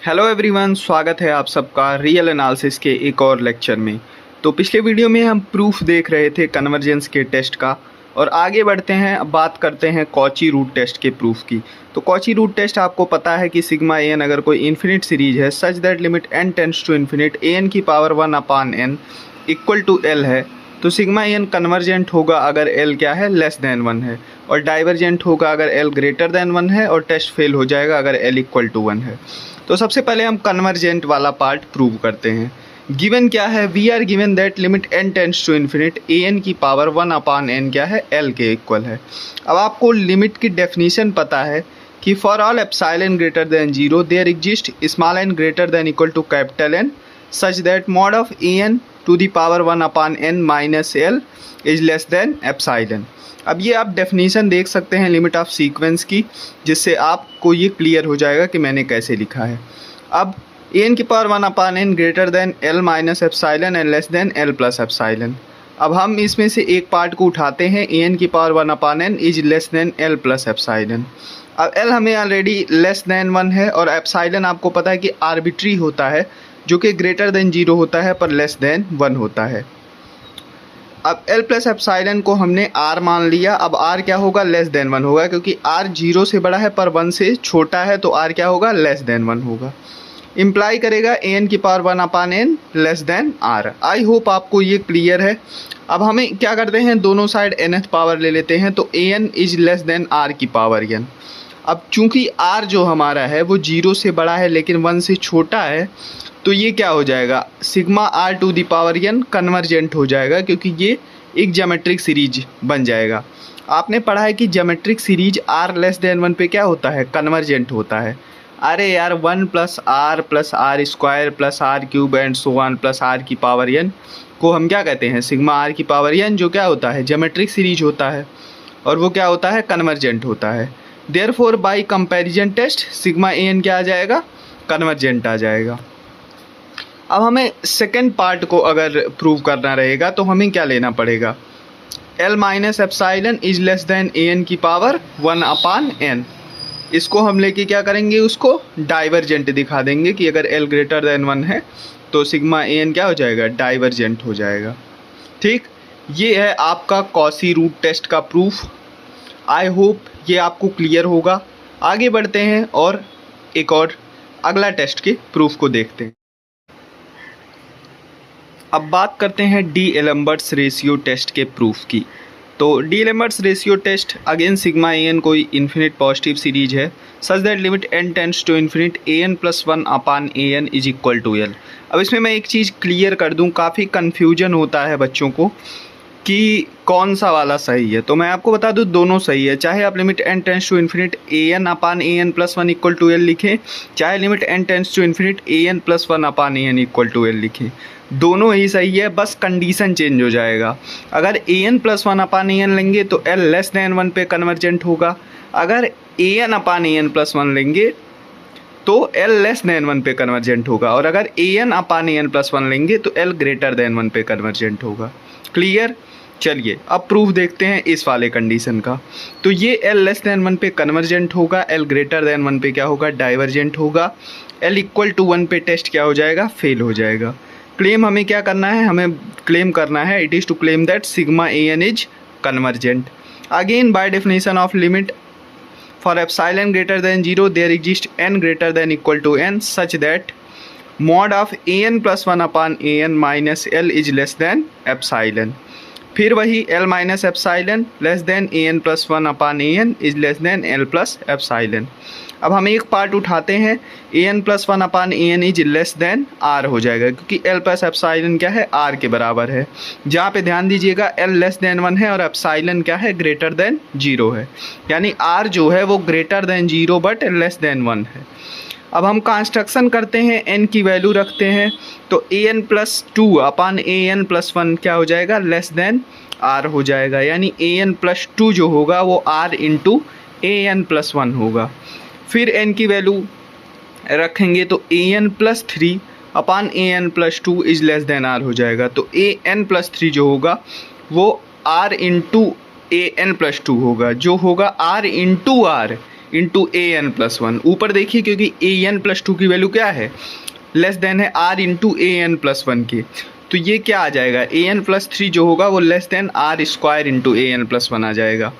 Hello everyone, स्वागत है आप सबका रियल एनालिसिस के एक और लेक्चर में। तो पिछले वीडियो में हम प्रूफ देख रहे थे कन्वर्जेंस के टेस्ट का और आगे बढ़ते हैं। अब बात करते हैं कॉची रूट टेस्ट के प्रूफ की। तो कॉची रूट टेस्ट आपको पता है कि सिग्मा एन अगर कोई इन्फिनिट सीरीज है such that limit N tends to infinite N की power 1/n equal to L है, तो सिग्मा एन कन्वर्जेंट होगा अगर एल क्या है, लेस देन 1 है, और डाइवर्जेंट होगा अगर एल ग्रेटर देन 1 है, और टेस्ट फेल हो जाएगा अगर एल इक्वल टू 1 है। तो सबसे पहले हम कन्वर्जेंट वाला पार्ट प्रूव करते हैं। गिवन क्या है, we are given that limit N tends to infinite A n की पावर 1/n क्या है, एल के इक्वल है। अब आपको लिमिट की डेफिनेशन पता है कि for all epsilon greater than 0 there exist small n greater than equal to capital n such that mod of a n to the power 1/n minus l is less than epsilon. अब ये आप definition देख सकते हैं limit of sequence की, जिससे आपको ये क्लियर हो जाएगा कि मैंने कैसे लिखा है। अब एन की power 1/n greater than L minus epsilon and less than L plus epsilon. अब हम इसमें से एक पार्ट को उठाते हैं, एन की power 1/n is less then L plus epsilon. अब एल हमें ऑलरेडी लेस देन 1 है और एप्सिलॉन आपको पता है कि आर्बिट्री होता है, जो कि ग्रेटर देन 0 होता है पर लेस देन 1 होता है। अब एल प्लस एप्सिलॉन को हमने आर मान लिया। अब आर क्या होगा, लेस देन 1 होगा, क्योंकि आर 0 से बड़ा है पर 1 से छोटा है, तो आर क्या होगा, लेस देन 1 होगा। इम्प्लाई करेगा एन की power 1/n less than r. I hope आपको ये क्लियर है। अब हमें क्या करते हैं, दोनों साइड nth पावर ले लेते हैं, तो n is less than r की पावर n। अब चूंकि आर जो हमारा है वो 0 से बड़ा है लेकिन 1 से छोटा है, तो ये क्या हो जाएगा, sigma r to the power n convergent हो जाएगा, क्योंकि ये एक ज्योमेट्रिक सीरीज बन जाएगा। आपने पढ़ा है कि geometric series r less than 1 पे क्या होता है, कन्वर्जेंट होता है। अरे यार 1 plus are square plus r cube and so on plus r की पावर n को हम क्या कहते हैं, सिग्मा आर की पावर n, जो क्या होता है, ज्योमेट्रिक सीरीज होता है, और वो क्या होता है, कन्वर्जेंट होता है। Therefore by comparison test sigma n क्या आ जाएगा, कन्वर्जेंट आ जाएगा। अब हमें सेकेंड पार्ट को अगर प्रूव करना रहेगा तो हमें क्या लेना पड़ेगा, l minus epsilon is less than A n की पावर 1/n। इसको हम लेके क्या करेंगे, उसको डाइवर्जेंट दिखा देंगे कि अगर एल ग्रेटर देन 1 है तो सिग्मा ए एन क्या हो जाएगा, डाइवर्जेंट हो जाएगा। ठीक, ये है आपका कॉची रूट टेस्ट का प्रूफ। आई होप ये आपको क्लियर होगा। आगे बढ़ते हैं और एक और अगला टेस्ट के प्रूफ को देखते हैं। अब बात करते हैं डी एलम्बर्ट्स रेशियो टेस्ट के प्रूफ की। तो d'Alembert's ratio test, again sigma ए एन कोई इन्फिनिट पॉजिटिव सीरीज है such that limit N tends to infinite A N plus 1/an is equal to L. अब इसमें मैं एक चीज़ क्लियर कर दूं, काफ़ी कन्फ्यूजन होता है बच्चों को कि कौन सा वाला सही है। तो मैं आपको बता दूं, दोनों सही है। चाहे आप limit N tends to infinite an/an plus 1 equal to l लिखें, चाहे limit N tends to infinite an plus 1/an equal to l लिखें, दोनों ही सही है। बस कंडीशन चेंज हो जाएगा। अगर an प्लस 1/an लेंगे तो l लेस देन 1 पे कन्वर्जेंट होगा। अगर an/an प्लस 1 लेंगे तो l लेस देन 1 पे कन्वर्जेंट होगा, और अगर an/an प्लस 1 लेंगे तो l ग्रेटर देन 1 पे कन्वर्जेंट होगा। क्लियर? चलिए अब प्रूफ देखते हैं इस वाले कंडीशन का। तो ये l लेस देन 1 पे कन्वर्जेंट होगा, l ग्रेटर देन 1 पे क्या होगा, डाइवर्जेंट होगा, l इक्वल टू 1 पे टेस्ट क्या हो जाएगा, फेल हो जाएगा। क्लेम हमें क्या करना है, हमें क्लेम करना है, it is to claim that sigma A n is convergent. Again by definition of limit for epsilon greater than 0 there exist n greater than equal to n such that mod of an plus 1/an minus l is less than epsilon. फिर वही l minus epsilon less than an plus 1/an is less than l plus epsilon. अब हम एक part उठाते हैं, an plus 1/an is less then r हो जाएगा, क्योंकि l प्लस एप्सिलॉन क्या है, r के बराबर है। जहाँ पे ध्यान दीजिएगा l लेस देन 1 है और एप्सिलॉन क्या है, ग्रेटर देन 0 है, यानी r जो है वो greater than 0 but less than 1 है। अब हम कंस्ट्रक्शन करते हैं, n की वैल्यू रखते हैं, तो an प्लस 2/an प्लस 1 क्या हो जाएगा, लेस देन r हो जाएगा, यानी an प्लस 2 जो होगा वो r इंटू an प्लस 1 होगा। फिर n की वैल्यू रखेंगे तो an plus 3/an plus 2 is less then r हो जाएगा। तो an प्लस 3 जो होगा वो r इंटू an प्लस 2 होगा, जो होगा r into r into A N plus one. ऊपर देखिए क्योंकि ए एन प्लस टू की वैल्यू क्या है, लेस देन है r into A N plus one की, तो ये क्या आ जाएगा, ए एन प्लस थ्री जो होगा वो less than R square into A N plus one आ जाएगा।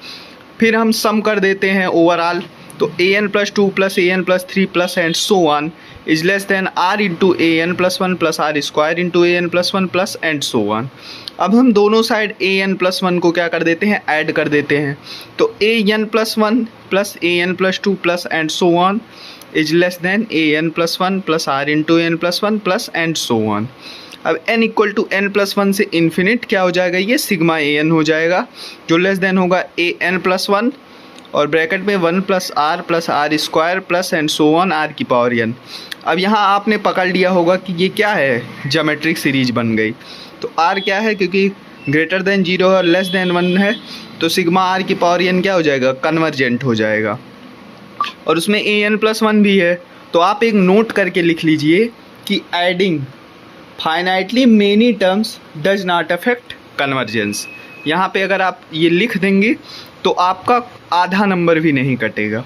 फिर हम सम कर देते हैं ओवरऑल, तो A N plus two plus A N plus three plus and so on is less than R into A N plus one plus are square into A N plus one plus and so on. अब हम दोनों side A N plus one को क्या कर देते हैं, add कर देते हैं, तो A N plus one plus A N plus two plus and so on is less than A N plus one plus R into N plus one plus and so on. अब n equal to N plus one से infinite क्या हो जाएगा, ये sigma A N हो जाएगा, जो less than होगा ए एन प्लस वन और ब्रैकेट में one plus are square plus and so on r की पावर एन। अब यहाँ आपने पकड़ लिया होगा कि ये क्या है, ज्योमेट्रिक सीरीज बन गई। तो r क्या है, क्योंकि ग्रेटर देन जीरो और लेस देन वन है, तो सिग्मा r की पावर एन क्या हो जाएगा, कन्वर्जेंट हो जाएगा। और उसमें ए एन प्लस वन भी है, तो आप एक नोट करके लिख लीजिए कि adding finitely many terms does not affect convergence. यहाँ पे अगर आप ये लिख देंगे तो आपका आधा नंबर भी नहीं कटेगा,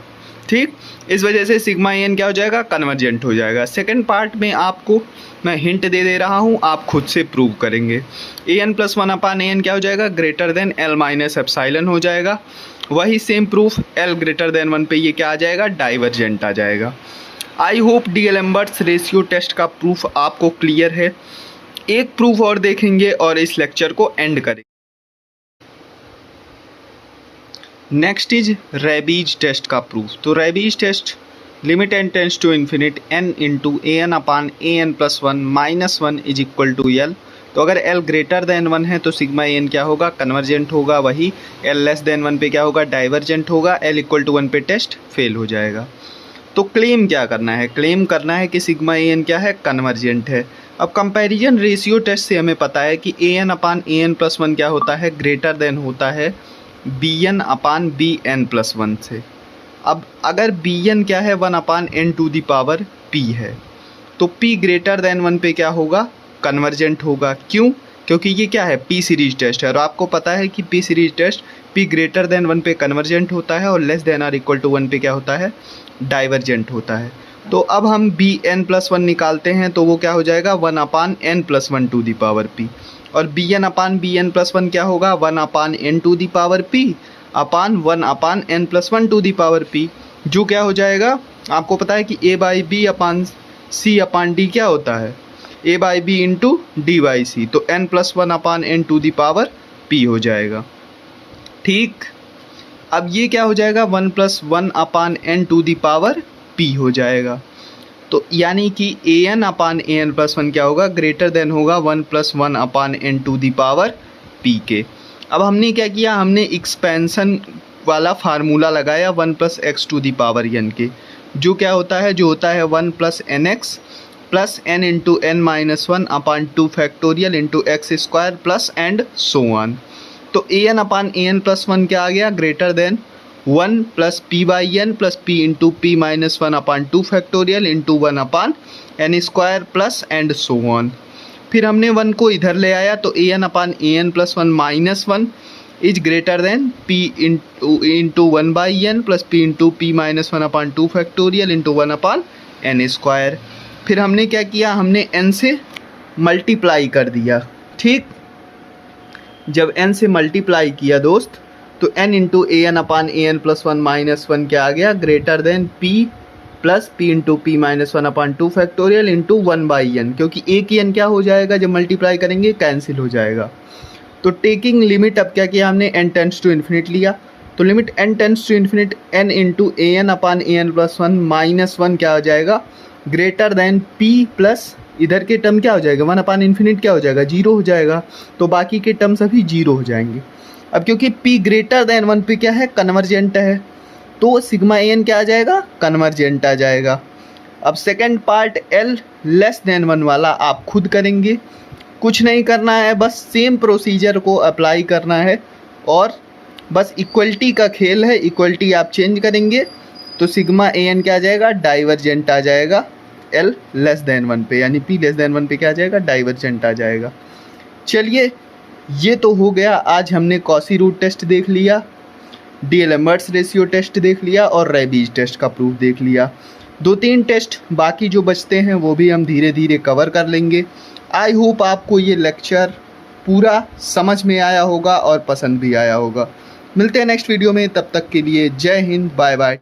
ठीक। इस वजह से सिग्मा एन क्या हो जाएगा, कन्वर्जेंट हो जाएगा। सेकंड पार्ट में आपको मैं हिंट दे रहा हूँ, आप खुद से प्रूव करेंगे। A N plus one upon A N क्या हो जाएगा, greater than L minus epsilon हो जाएगा। वही same proof L greater than one पे ये क्या आ जाएगा, डाइवर्जेंट आ जाएगा। आई होप डी-एलेम्बर्ट्स रेशियो टेस्ट का प्रूफ आपको क्लियर है। एक प्रूफ और देखेंगे और इस लेक्चर को एंड करेंगे। नेक्स्ट इज रेबीज टेस्ट का प्रूफ। तो Raabe's test limit N tends to infinite n into A N upon A N plus one minus one is equal to l. तो अगर एल ग्रेटर देन वन है तो sigma n क्या होगा, convergent होगा। वही एल लेस देन वन पे क्या होगा, डाइवर्जेंट होगा। एल इक्वल टू वन पे टेस्ट फेल हो जाएगा। तो क्लेम क्या करना है, क्लेम करना है कि सिग्मा ए एन क्या है, कन्वर्जेंट है। अब कंपैरिजन रेशियो टेस्ट से हमें पता है कि a N upon A N plus one क्या होता है, ग्रेटर देन होता है b N upon B N plus one से। अब अगर बी एन क्या है, one upon N to the power p है, तो पी ग्रेटर देन वन पे क्या होगा, कन्वर्जेंट होगा। क्यों, क्योंकि ये क्या है, पी सीरीज टेस्ट है और आपको पता है कि p series test p greater than one पे कन्वर्जेंट होता है और less than or equal to one पे क्या होता है, डाइवर्जेंट होता है। तो अब हम बी एन प्लस वन निकालते हैं, तो वो क्या हो जाएगा, one upon N plus one to the power P. और B N upon B N plus one क्या होगा, one upon N to the power P upon one upon N plus one to the power P, जो क्या हो जाएगा, आपको पता है कि A by B upon C upon D क्या होता है, A by B into D by C. तो N plus one upon N to the power p हो जाएगा, ठीक। अब ये क्या हो जाएगा, one plus one upon N to the power p हो जाएगा। तो यानी कि a N upon A N plus one क्या होगा, ग्रेटर देन होगा one plus one upon N to the power p के। अब हमने क्या किया, हमने एक्सपेंशन वाला फार्मूला लगाया one plus x to the power n के, जो क्या होता है, जो होता है one plus n x plus n into n minus one upon two factorial into x square plus and so on. तो A N upon A N plus one क्या आ गया, greater than one plus p by N plus P into P minus one upon two factorial into one upon N square plus and so on. फिर हमने one को इधर ले आया, तो A N upon A N plus one minus one is greater than P into one by N plus P into P minus one upon two factorial into one upon N square. फिर हमने क्या किया, हमने n से multiply कर दिया, ठीक। जब n से मल्टीप्लाई किया दोस्त, तो n into A N upon A N plus one minus one क्या आ गया, greater than p plus P into P minus one upon two factorial into one by N, क्योंकि एक ही n क्या हो जाएगा, जब मल्टीप्लाई करेंगे कैंसिल हो जाएगा। तो टेकिंग लिमिट अब क्या किया हमने, n टेंड्स टू इन्फिनिट लिया, तो limit n tends to infinite n into A N upon A N plus one minus one क्या हो जाएगा, ग्रेटर देन p प्लस इधर के टर्म क्या हो जाएगा, वन अपान इन्फिनिट क्या हो जाएगा, जीरो हो जाएगा। तो बाकी के टर्म सभी जीरो हो जाएंगे। अब क्योंकि p ग्रेटर देन वन पे क्या है, कन्वर्जेंट है, तो सिग्मा एन क्या आ जाएगा, कन्वर्जेंट आ जाएगा। अब second part l less than one वाला आप खुद करेंगे, कुछ नहीं करना है, बस सेम प्रोसीजर को अप्लाई करना है और बस इक्वलिटी का खेल है। इक्वलिटी आप चेंज करेंगे तो सिग्मा ए एन क्या आ जाएगा, डाइवर्जेंट आ जाएगा एल लेस देन वन पे, यानी पी लेस देन वन पे क्या आ जाएगा, डाइवर्जेंट आ जाएगा। चलिए ये तो हो गया, आज हमने कॉची रूट टेस्ट देख लिया। डी-एल-एमर्ट्स रेशियो टेस्ट देख लिया और रेबीज टेस्ट का प्रूफ देख लिया। 2-3 टेस्ट बाकी जो बचते हैं वो भी हम धीरे धीरे कवर कर लेंगे। आई होप आपको ये लेक्चर पूरा समझ में आया होगा और पसंद भी आया होगा। मिलते हैं नेक्स्ट वीडियो में, तब तक के लिए जय हिंद, बाय बाय।